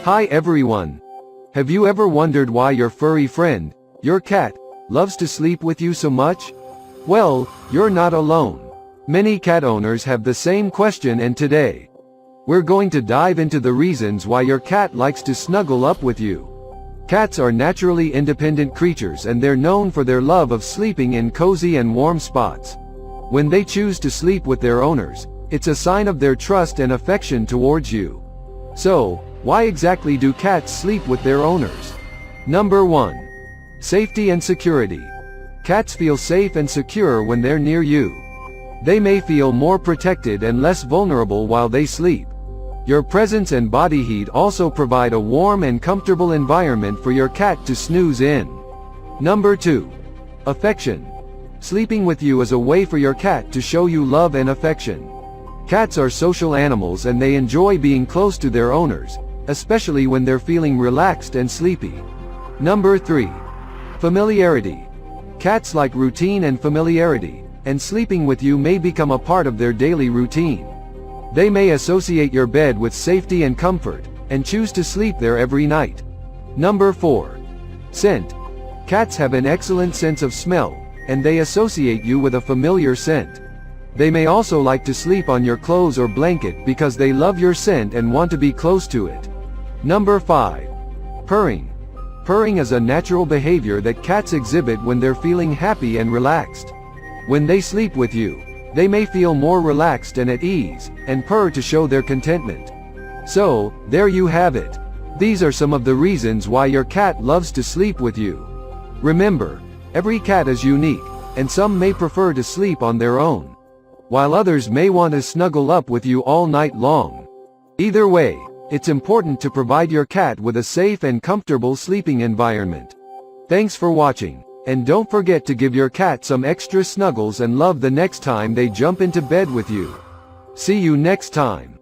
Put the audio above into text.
Hi everyone! Have you ever wondered why your furry friend, your cat, loves to sleep with you so much? Well, you're not alone. Many cat owners have the same question, and today, we're going to dive into the reasons why your cat likes to snuggle up with you. Cats are naturally independent creatures, and they're known for their love of sleeping in cozy and warm spots. When they choose to sleep with their owners, it's a sign of their trust and affection towards you. So, why exactly do cats sleep with their owners? Number 1. Safety and security. Cats feel safe and secure when they're near you. They may feel more protected and less vulnerable while they sleep. Your presence and body heat also provide a warm and comfortable environment for your cat to snooze in. Number 2. Affection. Sleeping with you is a way for your cat to show you love and affection. Cats are social animals, and they enjoy being close to their owners, especially when they're feeling relaxed and sleepy. Number 3. Familiarity. Cats like routine and familiarity, and sleeping with you may become a part of their daily routine. They may associate your bed with safety and comfort, and choose to sleep there every night. Number 4. Scent. Cats have an excellent sense of smell, and they associate you with a familiar scent. They may also like to sleep on your clothes or blanket because they love your scent and want to be close to it. Number 5. Purring. Purring is a natural behavior that cats exhibit when they're feeling happy and relaxed. When they sleep with you, they may feel more relaxed and at ease, and purr to show their contentment. So, there you have it. These are some of the reasons why your cat loves to sleep with you. Remember, every cat is unique, and some may prefer to sleep on their own, while others may want to snuggle up with you all night long. Either way, it's important to provide your cat with a safe and comfortable sleeping environment. Thanks for watching, and don't forget to give your cat some extra snuggles and love the next time they jump into bed with you. See you next time.